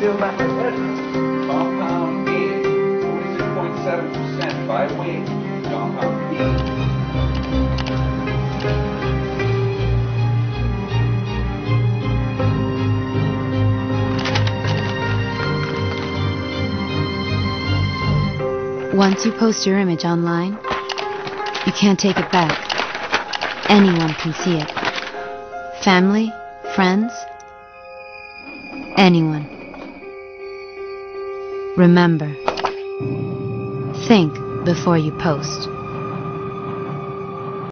feel about the bedroom? Compound A, 46.7% by weight. Compound B. Once you post your image online, you can't take it back. Anyone can see it. Family, friends, anyone. Remember, think before you post.